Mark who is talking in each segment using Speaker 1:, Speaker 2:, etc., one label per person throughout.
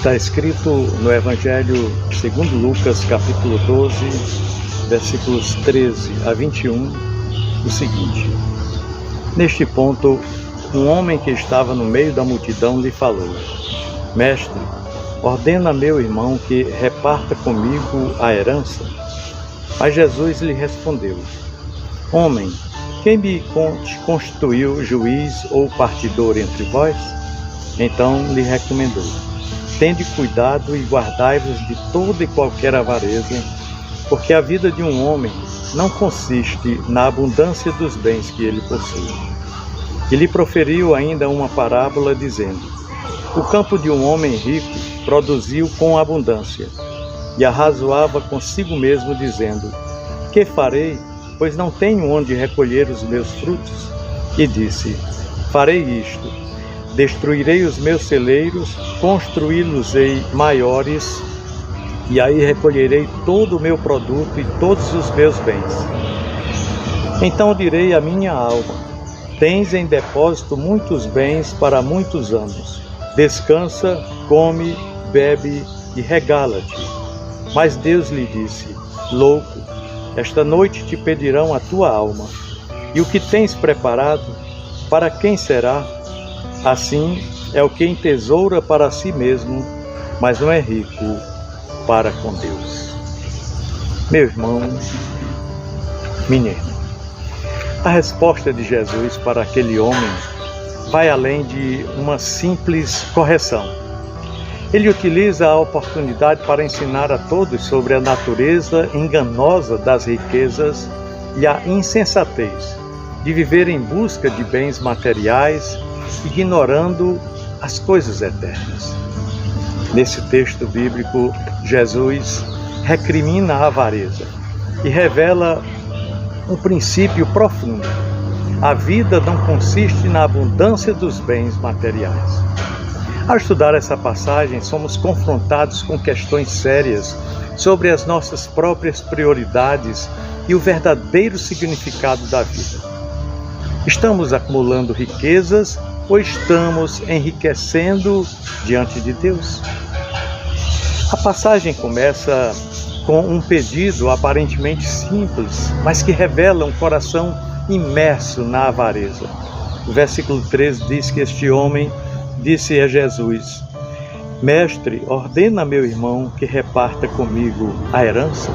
Speaker 1: Está escrito no Evangelho segundo Lucas, capítulo 12, versículos 13 a 21, o seguinte: Neste ponto, um homem que estava no meio da multidão lhe falou: Mestre, ordena a meu irmão que reparta comigo a herança. Mas Jesus lhe respondeu: Homem, quem me constituiu juiz ou partidor entre vós? Então lhe recomendou: Tende cuidado e guardai-vos de toda e qualquer avareza, porque a vida de um homem não consiste na abundância dos bens que ele possui. E lhe proferiu ainda uma parábola, dizendo: O campo de um homem rico produziu com abundância, e arrazoava consigo mesmo, dizendo: Que farei, pois não tenho onde recolher os meus frutos? E disse: Farei isto: destruirei os meus celeiros, construí-los-ei maiores, e aí recolherei todo o meu produto e todos os meus bens. Então direi à minha alma: Tens em depósito muitos bens para muitos anos. Descansa, come, bebe e regala-te. Mas Deus lhe disse: Louco, esta noite te pedirão a tua alma. E o que tens preparado, para quem será? Assim é o que entesoura para si mesmo, mas não é rico para com Deus. Meu irmão, minha irmã, a resposta de Jesus para aquele homem vai além de uma simples correção. Ele utiliza a oportunidade para ensinar a todos sobre a natureza enganosa das riquezas e a insensatez de viver em busca de bens materiais, ignorando as coisas eternas. Nesse texto bíblico, Jesus recrimina a avareza e revela um princípio profundo. A vida não consiste na abundância dos bens materiais. Ao estudar essa passagem, somos confrontados com questões sérias sobre as nossas próprias prioridades e o verdadeiro significado da vida. Estamos acumulando riquezas ou estamos enriquecendo diante de Deus? A passagem começa com um pedido aparentemente simples, mas que revela um coração imerso na avareza. O versículo 13 diz que este homem disse a Jesus: Mestre, ordena a meu irmão que reparta comigo a herança.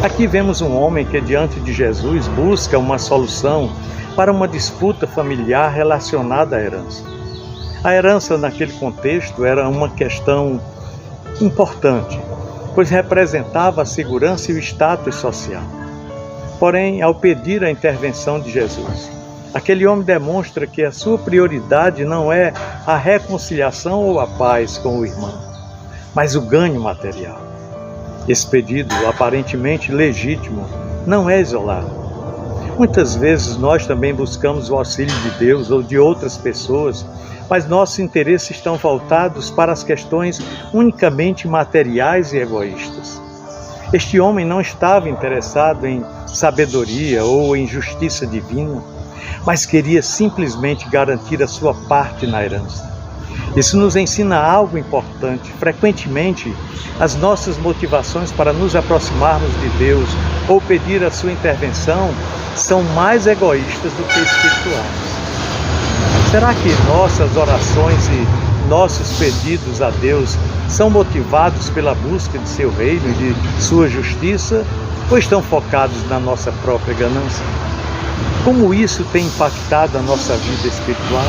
Speaker 1: Aqui vemos um homem que diante de Jesus busca uma solução para uma disputa familiar relacionada à herança. A herança naquele contexto era uma questão importante, pois representava a segurança e o status social. Porém, ao pedir a intervenção de Jesus, aquele homem demonstra que a sua prioridade não é a reconciliação ou a paz com o irmão, mas o ganho material. Esse pedido, aparentemente legítimo, não é isolado. Muitas vezes nós também buscamos o auxílio de Deus ou de outras pessoas, mas nossos interesses estão voltados para as questões unicamente materiais e egoístas. Este homem não estava interessado em sabedoria ou em justiça divina, mas queria simplesmente garantir a sua parte na herança. Isso nos ensina algo importante. Frequentemente, as nossas motivações para nos aproximarmos de Deus ou pedir a sua intervenção são mais egoístas do que espirituais. Será que nossas orações e nossos pedidos a Deus são motivados pela busca de seu reino e de sua justiça, ou estão focados na nossa própria ganância? Como isso tem impactado a nossa vida espiritual?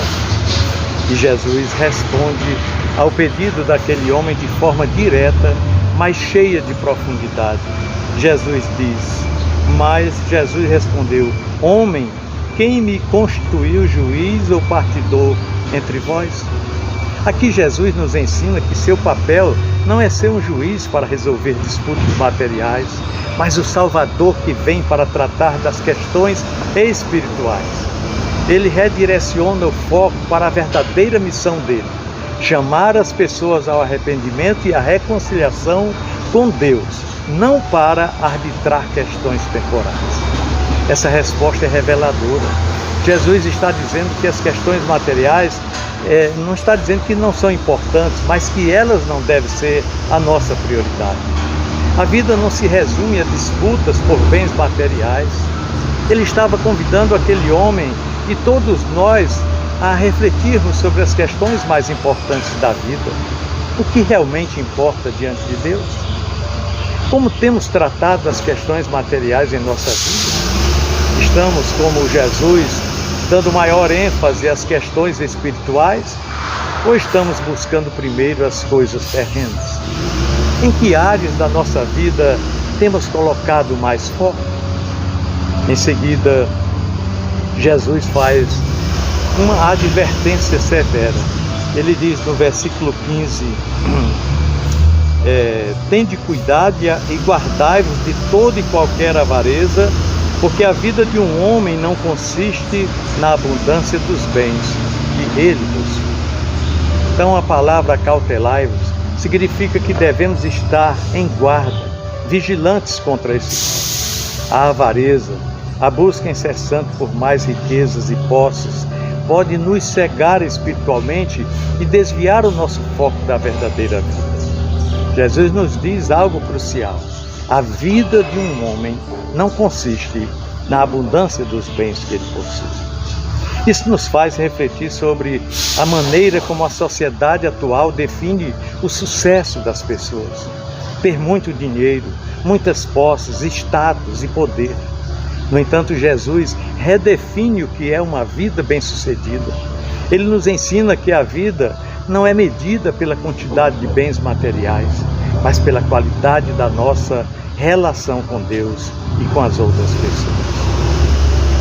Speaker 1: E Jesus responde ao pedido daquele homem de forma direta, mas cheia de profundidade. Jesus respondeu: Homem, quem me constituiu juiz ou partidor entre vós? Aqui Jesus nos ensina que seu papel não é ser um juiz para resolver disputas materiais, mas o Salvador que vem para tratar das questões espirituais. Ele redireciona o foco para a verdadeira missão dele: chamar as pessoas ao arrependimento e à reconciliação com Deus, não para arbitrar questões temporais. Essa resposta é reveladora. Jesus está dizendo que as questões materiais não está dizendo que não são importantes, mas que elas não devem ser a nossa prioridade. A vida não se resume a disputas por bens materiais. Ele estava convidando aquele homem e todos nós a refletirmos sobre as questões mais importantes da vida. O que realmente importa diante de Deus? Como temos tratado as questões materiais em nossa vida? Estamos, como Jesus, dando maior ênfase às questões espirituais? Ou estamos buscando primeiro as coisas terrenas? Em que áreas da nossa vida temos colocado mais foco? Em seguida, Jesus faz uma advertência severa. Ele diz no versículo 15, tende cuidado e guardai-vos de toda e qualquer avareza, porque a vida de um homem não consiste na abundância dos bens que ele possui. Então a palavra cautelai-vos significa que devemos estar em guarda, vigilantes contra esse mal. A avareza, a busca incessante por mais riquezas e posses, pode nos cegar espiritualmente e desviar o nosso foco da verdadeira vida. Jesus nos diz algo crucial: a vida de um homem não consiste na abundância dos bens que ele possui. Isso nos faz refletir sobre a maneira como a sociedade atual define o sucesso das pessoas. Ter muito dinheiro, muitas posses, status e poder. No entanto, Jesus redefine o que é uma vida bem-sucedida. Ele nos ensina que a vida não é medida pela quantidade de bens materiais, mas pela qualidade da nossa relação com Deus e com as outras pessoas.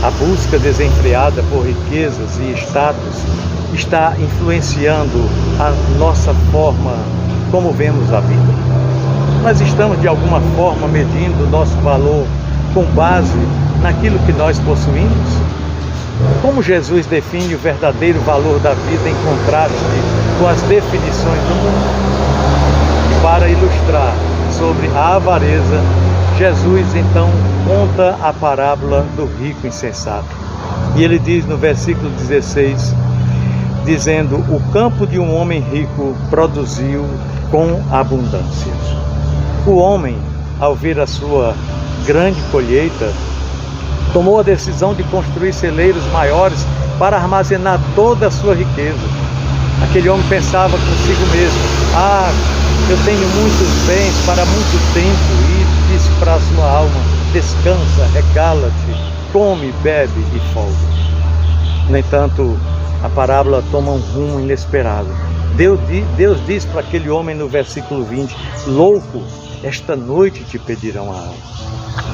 Speaker 1: A busca desenfreada por riquezas e status está influenciando a nossa forma como vemos a vida. Nós estamos de alguma forma medindo o nosso valor com base naquilo que nós possuímos? Como Jesus define o verdadeiro valor da vida em contraste com as definições do mundo? E para ilustrar sobre a avareza, Jesus então conta a parábola do rico insensato. E ele diz no versículo 16, dizendo: o campo de um homem rico produziu com abundância. O homem, ao ver a sua grande colheita, tomou a decisão de construir celeiros maiores para armazenar toda a sua riqueza. Aquele homem pensava consigo mesmo: eu tenho muitos bens para muito tempo. E disse para a sua alma: descansa, regala-te, come, bebe e folga. No entanto, a parábola toma um rumo inesperado. Deus diz para aquele homem no versículo 20: louco, esta noite te pedirão a alma.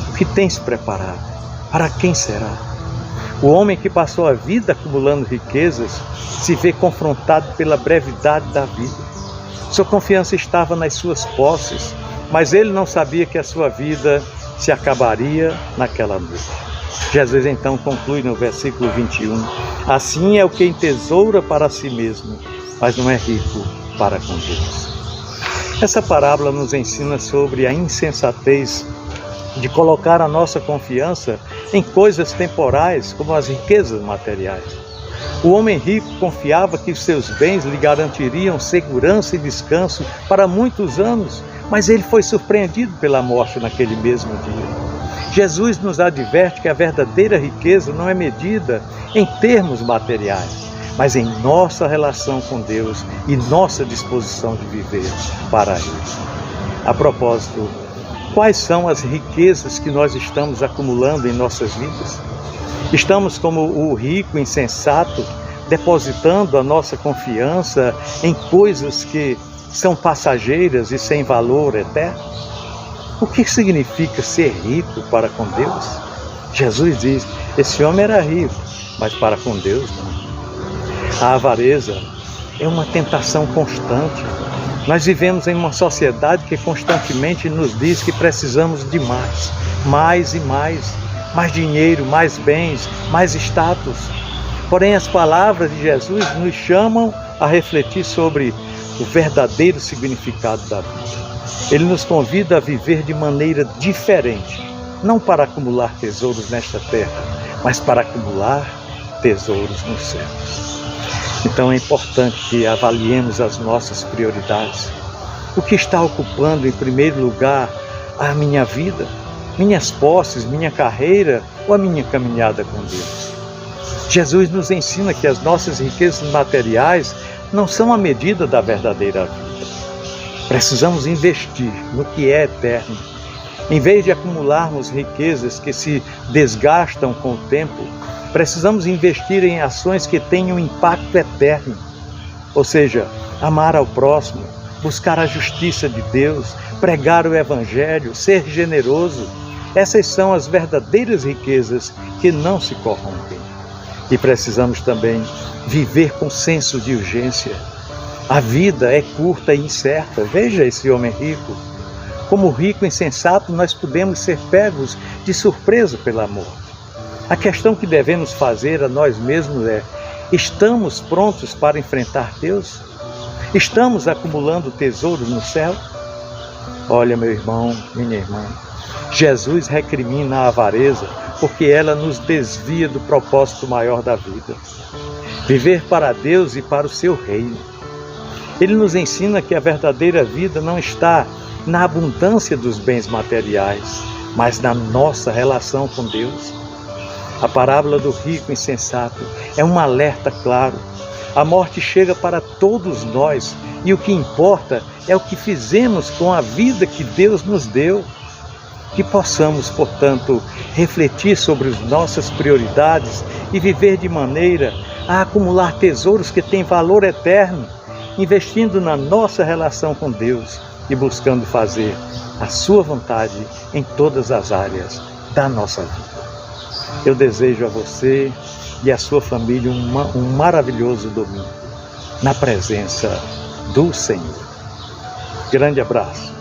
Speaker 1: O que tens preparado? Para quem será? O homem que passou a vida acumulando riquezas se vê confrontado pela brevidade da vida. Sua confiança estava nas suas posses, mas ele não sabia que a sua vida se acabaria naquela noite. Jesus então conclui no versículo 21, assim é o que entesoura para si mesmo, mas não é rico para com Deus. Essa parábola nos ensina sobre a insensatez de colocar a nossa confiança em coisas temporais, como as riquezas materiais. O homem rico confiava que os seus bens lhe garantiriam segurança e descanso para muitos anos, mas ele foi surpreendido pela morte naquele mesmo dia. Jesus nos adverte que a verdadeira riqueza não é medida em termos materiais, mas em nossa relação com Deus e nossa disposição de viver para Ele. A propósito, quais são as riquezas que nós estamos acumulando em nossas vidas? Estamos como o rico insensato, depositando a nossa confiança em coisas que são passageiras e sem valor eterno? O que significa ser rico para com Deus? Jesus diz: esse homem era rico, mas para com Deus não. A avareza é uma tentação constante. Nós vivemos em uma sociedade que constantemente nos diz que precisamos de mais e mais dinheiro, mais bens, mais status. Porém, as palavras de Jesus nos chamam a refletir sobre o verdadeiro significado da vida. Ele nos convida a viver de maneira diferente, não para acumular tesouros nesta terra, mas para acumular tesouros nos céus. Então é importante que avaliemos as nossas prioridades. O que está ocupando em primeiro lugar a minha vida, minhas posses, minha carreira ou a minha caminhada com Deus? Jesus nos ensina que as nossas riquezas materiais não são a medida da verdadeira vida. Precisamos investir no que é eterno. Em vez de acumularmos riquezas que se desgastam com o tempo, precisamos investir em ações que tenham impacto eterno. Ou seja, amar ao próximo, buscar a justiça de Deus, pregar o Evangelho, ser generoso. Essas são as verdadeiras riquezas que não se corrompem. E precisamos também viver com senso de urgência. A vida é curta e incerta. Veja esse homem rico. Como rico insensato, nós podemos ser pegos de surpresa pela morte. A questão que devemos fazer a nós mesmos é: estamos prontos para enfrentar Deus? Estamos acumulando tesouros no céu? Olha, meu irmão, minha irmã, Jesus recrimina a avareza porque ela nos desvia do propósito maior da vida: viver para Deus e para o seu reino. Ele nos ensina que a verdadeira vida não está na abundância dos bens materiais, mas na nossa relação com Deus. A parábola do rico insensato é um alerta claro. A morte chega para todos nós e o que importa é o que fizemos com a vida que Deus nos deu. Que possamos, portanto, refletir sobre as nossas prioridades e viver de maneira a acumular tesouros que têm valor eterno, investindo na nossa relação com Deus e buscando fazer a sua vontade em todas as áreas da nossa vida. Eu desejo a você e a sua família um maravilhoso domingo na presença do Senhor. Grande abraço.